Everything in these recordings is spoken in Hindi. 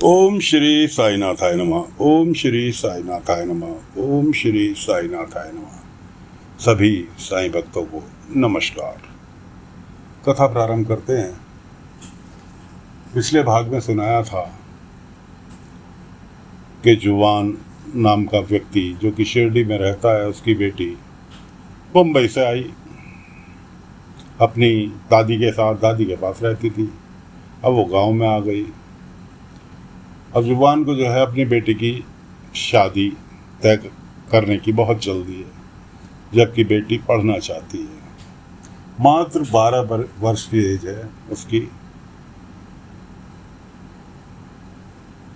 ओम श्री साईनाथाय नमः। ओम श्री साईनाथाय नमः। ओम श्री साईनाथाय नमः। सभी साईं भक्तों को नमस्कार। कथा प्रारंभ करते हैं। पिछले भाग में सुनाया था कि जुवान नाम का व्यक्ति जो कि शिरडी में रहता है, उसकी बेटी मुंबई से आई, अपनी दादी के साथ, दादी के पास रहती थी। अब वो गांव में आ गई। अब जुबान को जो है अपनी बेटी की शादी तय करने की बहुत जल्दी है, जबकि बेटी पढ़ना चाहती है। मात्र 12 वर्ष की एज है उसकी।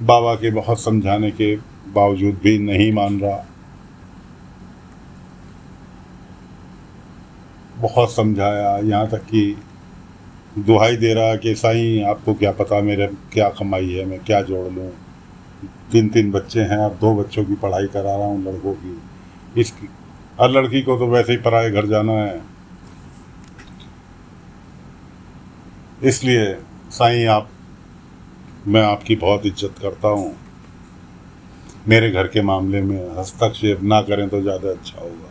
बाबा के बहुत समझाने के बावजूद भी नहीं मान रहा। बहुत समझाया, यहाँ तक कि दुहाई दे रहा कि साईं आपको क्या पता मेरे क्या कमाई है, मैं क्या जोड़ लूँ। 3 बच्चे हैं, अब 2 बच्चों की पढ़ाई करा रहा हूँ, लड़कों की, इसकी। और लड़की को तो वैसे ही पराए घर जाना है। इसलिए साईं मैं आपकी बहुत इज्जत करता हूँ, मेरे घर के मामले में हस्तक्षेप ना करें तो ज़्यादा अच्छा होगा।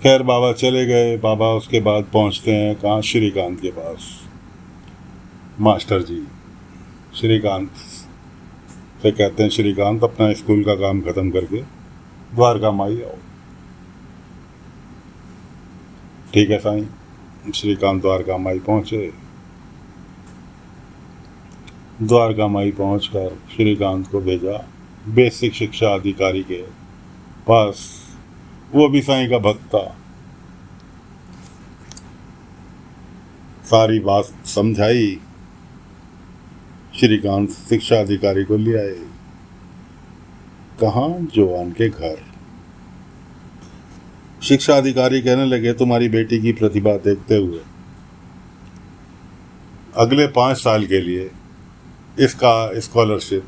खैर बाबा चले गए। बाबा उसके बाद पहुँचते हैं कहाँ? श्रीकांत के पास। मास्टर जी श्रीकांत से कहते हैं, श्रीकांत अपना स्कूल का काम ख़त्म करके द्वारका माई आओ। ठीक है साईं। श्रीकांत द्वारका माई पहुँचे। द्वारका माई पहुँचकर श्रीकांत को भेजा बेसिक शिक्षा अधिकारी के पास। वो भी साईं का भक्त था। सारी बात समझाई। श्रीकांत शिक्षा अधिकारी को ले आए। कहाँ? जुवान के घर। शिक्षा अधिकारी कहने लगे, तुम्हारी बेटी की प्रतिभा देखते हुए अगले 5 साल के लिए इसका स्कॉलरशिप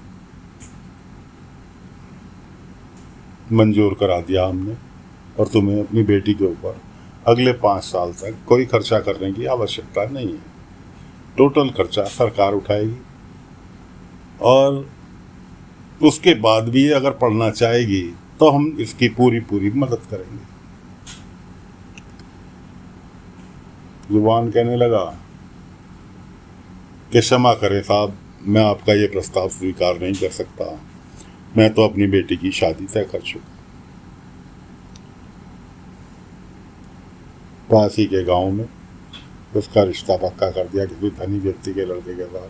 मंजूर करा दिया हमने, और तुम्हें अपनी बेटी के ऊपर अगले 5 साल तक कोई खर्चा करने की आवश्यकता नहीं है। टोटल खर्चा सरकार उठाएगी, और उसके बाद भी अगर पढ़ना चाहेगी तो हम इसकी पूरी मदद करेंगे। जुबान कहने लगा कि क्षमा करें साहब, मैं आपका ये प्रस्ताव स्वीकार नहीं कर सकता। मैं तो अपनी बेटी की शादी तय कर चुका। पास ही के गांव में उसका रिश्ता पक्का कर दिया किसी धनी व्यक्ति के लड़के के साथ,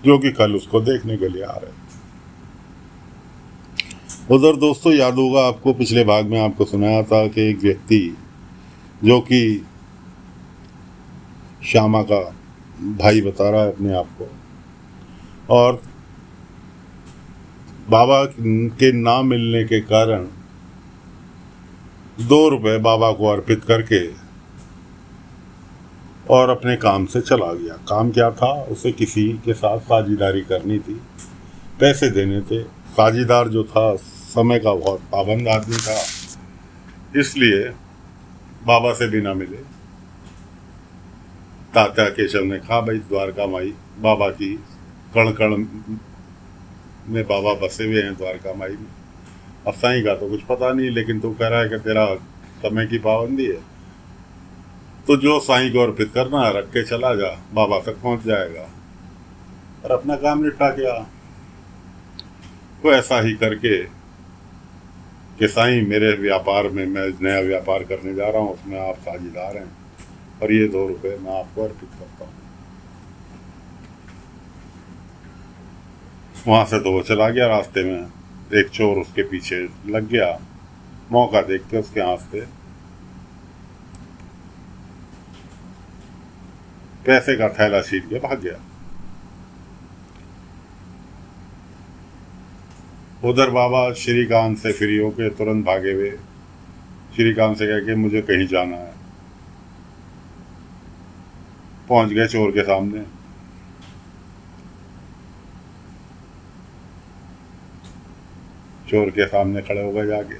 जो कि कल उसको देखने के लिए आ रहे। उधर दोस्तों याद होगा आपको, पिछले भाग में आपको सुनाया था कि एक व्यक्ति जो कि श्यामा का भाई बता रहा है अपने आप को, और बाबा के ना मिलने के कारण 2 रुपए बाबा को अर्पित करके और अपने काम से चला गया। काम क्या था? उसे किसी के साथ साझेदारी करनी थी, पैसे देने थे। साझेदार जो था समय का बहुत पाबंद आदमी था, इसलिए बाबा से बिना मिले तात्या केशव ने कहा, भाई द्वारका माई बाबा की कण कण में बाबा बसे हुए हैं द्वारका माई में। अब साईं का तो कुछ पता नहीं, लेकिन तू कह रहा है कि तेरा समय की पाबंदी है, तो जो साईं को अर्पित करना है रख के चला जा, बाबा तक पहुंच जाएगा और अपना काम निपटा के आ। तो ऐसा ही करके कि साईं मेरे व्यापार में, मैं नया व्यापार करने जा रहा हूँ, उसमें आप साझेदार हैं, और ये 2 रुपए मैं आपको अर्पित करता हूँ। वहाँ से तो वो चला गया। रास्ते में एक चोर उसके पीछे लग गया। मौका देख के उसके हाथ से पैसे का थैला छीन के भाग गया। उधर बाबा श्रीकांत से फ्री होके तुरंत भागे हुए। श्रीकांत से कह के मुझे कहीं जाना है। पहुंच गए चोर के सामने। चोर के सामने खड़े हो गए जाके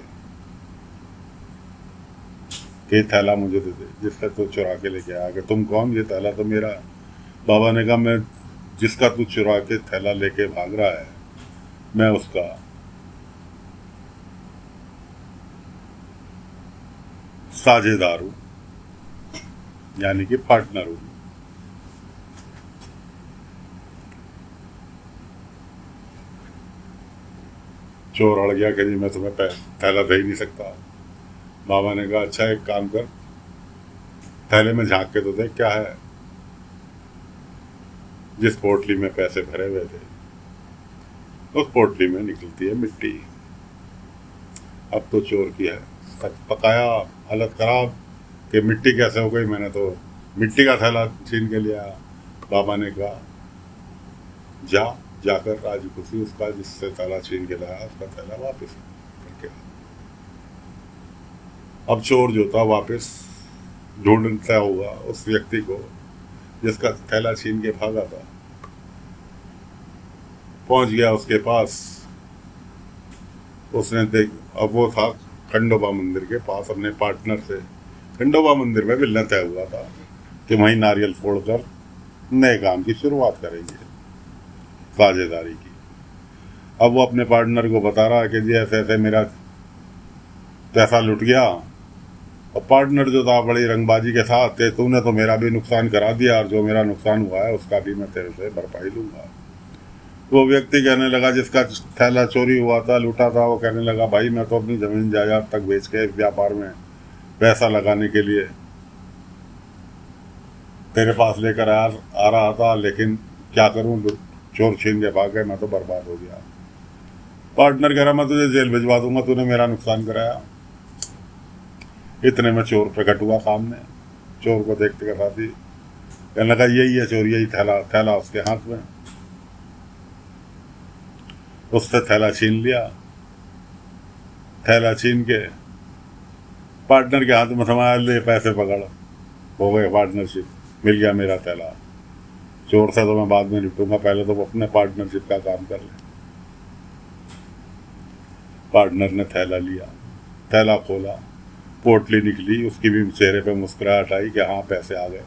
कि थैला मुझे दे दे, जिसका तो चुरा के लेके आया। कि तुम कौन? ये थैला तो मेरा। बाबा ने कहा, मैं जिसका तू चुरा के थैला लेके भाग रहा है, मैं उसका साझेदार हूं, यानी कि पार्टनर हूं। चोर अड़ गया कि जी मैं तुम्हें थैला दे ही नहीं सकता। बाबा ने कहा अच्छा एक काम कर, थैले में झांक के तो देख क्या है। जिस पोटली में पैसे भरे हुए थे उस पोटली में निकलती है मिट्टी। अब तो चोर की है पकाया हालत खराब कि मिट्टी कैसे हो गई, मैंने तो मिट्टी का थैला छीन के लिया। बाबा ने कहा जा जाकर राजी खुशी उसका जिससे थैला छीन के लाया उसका थैला वापस करके। अब चोर जो था वापस ढूंढता हुआ उस व्यक्ति को जिसका थैला छीन के भागा था, पहुंच गया उसके पास। उसने देख, अब वो था खंडोबा मंदिर के पास अपने पार्टनर से। खंडोबा मंदिर में मिलना तय हुआ था कि वहीं नारियल फोड़कर नए काम की शुरुआत करेंगे, साझेदारी की। अब वो अपने पार्टनर को बता रहा है कि जी ऐसे ऐसे मेरा पैसा लुट गया, और पार्टनर जो था बड़ी रंगबाजी के साथ थे, तूने तो मेरा भी नुकसान करा दिया और जो मेरा नुकसान हुआ है उसका भी मैं तेरे से भरपाई लूंगा। वो व्यक्ति कहने लगा जिसका थैला चोरी हुआ था लूटा था, वो कहने लगा भाई मैं तो अपनी जमीन जायदाद तक बेच के व्यापार में पैसा लगाने के लिए तेरे पास लेकर आ रहा था, लेकिन क्या करूं, चोर छीन के भाग गए, मैं तो बर्बाद हो गया। पार्टनर कह रहा मैं तुझे जेल भिजवा दूंगा, तूने मेरा नुकसान कराया। इतने में चोर प्रकट हुआ सामने। चोर को देखते के साथ ही कहने लगा यही है चोर, यही थैला उसके हाथ में। उससे थैला छीन लिया। थैला छीन के पार्टनर के हाथ में थमाया, ले पैसे पकड़, हो गए पार्टनरशिप, मिल गया मेरा थैला। चोर से तो मैं बाद में निपटूंगा, पहले तो अपने पार्टनरशिप का काम कर ले। पार्टनर ने थैला लिया, थैला खोला, पोटली निकली, उसकी भी चेहरे पे मुस्कुराहट आई कि हाँ पैसे आ गए।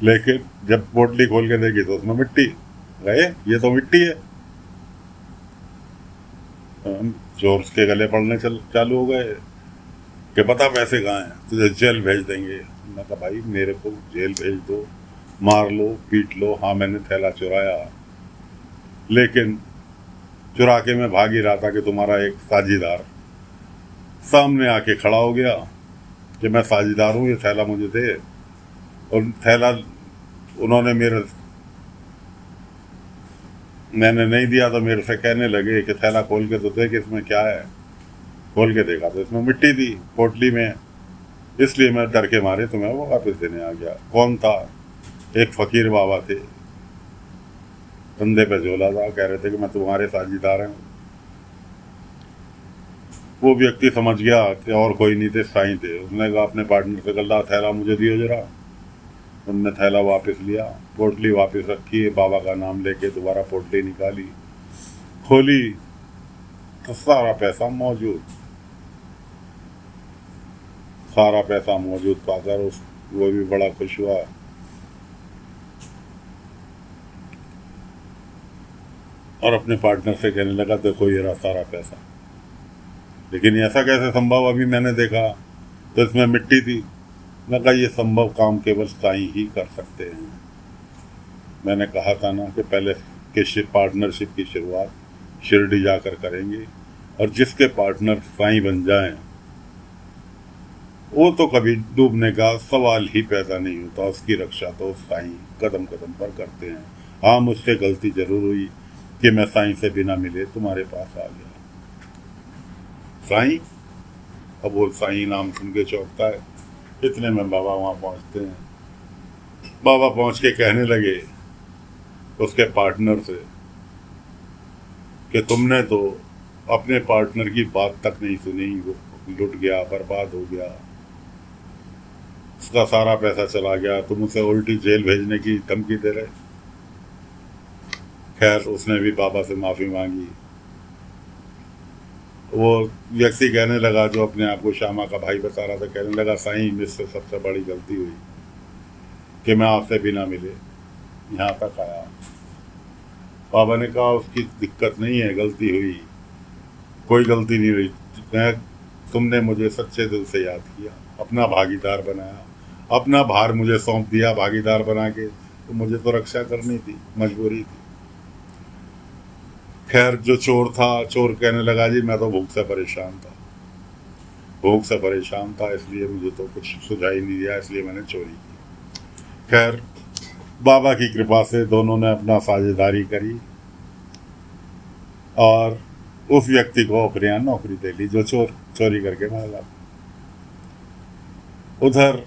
लेकिन जब पोटली खोल के देखी तो उसमें मिट्टी। गए ये तो मिट्टी है। चोर के गले पड़ने चालू हो गए कि बता पैसे कहाँ हैं, तुझे जेल भेज देंगे। मैं कहा भाई मेरे को जेल भेज दो, मार लो पीट लो, हाँ मैंने थैला चुराया, लेकिन चुरा के मैं भाग ही रहा था कि तुम्हारा एक साझीदार सामने आके खड़ा हो गया कि मैं साझीदार हूँ, ये थैला मुझे दे। और थैला उन्होंने मैंने नहीं दिया तो मेरे से कहने लगे कि थैला खोल के तो देख इसमें क्या है। खोल के देखा तो इसमें मिट्टी थी पोटली में, इसलिए मैं डर के मारे तुम्हें वो वापस देने आ गया। कौन था? एक फकीर बाबा थे, कंधे पे झोला था, कह रहे थे कि मैं तुम्हारे साझीदार हूँ। वो व्यक्ति समझ गया कि और कोई नहीं थे, साईं थे। उसने कहा अपने पार्टनर से, गल्ला थैला मुझे दियो जरा। उनने थैला वापस लिया, पोटली वापस रखी, बाबा का नाम लेके दोबारा पोटली निकाली, खोली तो सारा पैसा मौजूद, सारा पैसा मौजूद पाकर वो भी बड़ा खुश हुआ। और अपने पार्टनर से कहने लगा देखो ये रहा सारा पैसा। लेकिन ऐसा कैसे संभव, अभी मैंने देखा तो इसमें मिट्टी थी। मैं कहा ये संभव काम केवल साईं ही कर सकते हैं। मैंने कहा था ना कि पहले के पार्टनरशिप की शुरुआत शिरडी जाकर करेंगे, और जिसके पार्टनर साईं बन जाएं वो तो कभी डूबने का सवाल ही पैदा नहीं होता। उसकी रक्षा तो साईं कदम कदम पर करते हैं। हाँ मुझसे गलती जरूर हुई कि मैं साईं से बिना मिले तुम्हारे पास आ गया। साईं, अब वो साईं नाम सुन के चौंकता है। इतने में बाबा वहाँ पहुँचते हैं। बाबा पहुँच के कहने लगे उसके पार्टनर से कि तुमने तो अपने पार्टनर की बात तक नहीं सुनी, वो लुट गया, बर्बाद हो गया, उसका सारा पैसा चला गया, तुम उसे उल्टी जेल भेजने की धमकी दे रहे। खैर उसने भी बाबा से माफ़ी मांगी। वो व्यक्ति कहने लगा, जो अपने आप को श्यामा का भाई बता रहा था, कहने लगा साईं मुझसे सबसे बड़ी गलती हुई कि मैं आपसे बिना मिले यहाँ तक आया। बाबा ने कहा उसकी दिक्कत नहीं है, गलती हुई, कोई गलती नहीं हुई, तुमने मुझे सच्चे दिल से याद किया, अपना भागीदार बनाया, अपना भार मुझे सौंप दिया भागीदार बना के, तो मुझे तो रक्षा करनी थी, मजबूरी थी। खैर जो चोर था, चोर कहने लगा जी मैं तो भूख से परेशान था, भूख से परेशान था, इसलिए मुझे तो कुछ सुझाई नहीं दिया, इसलिए मैंने चोरी की। खैर बाबा की कृपा से दोनों ने अपना साझेदारी करी और उस व्यक्ति को अपने यहाँ नौकरी दे ली जो चोरी करके भागा। उधर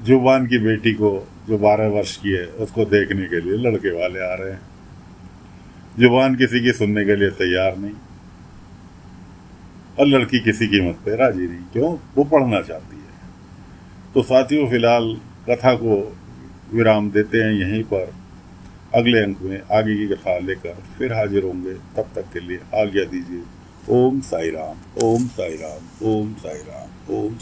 जुबान की बेटी को, जो 12 वर्ष की है, उसको देखने के लिए लड़के वाले आ रहे हैं। जुबान किसी की सुनने के लिए तैयार नहीं और लड़की किसी कीमत पे राजी नहीं। क्यों? वो पढ़ना चाहती है। तो साथियों, फिलहाल कथा को विराम देते हैं यहीं पर। अगले अंक में आगे की कथा लेकर फिर हाजिर होंगे। तब तक के लिए आज्ञा दीजिए। ओम साई राम, ओम साई राम, ओम साई राम, ओम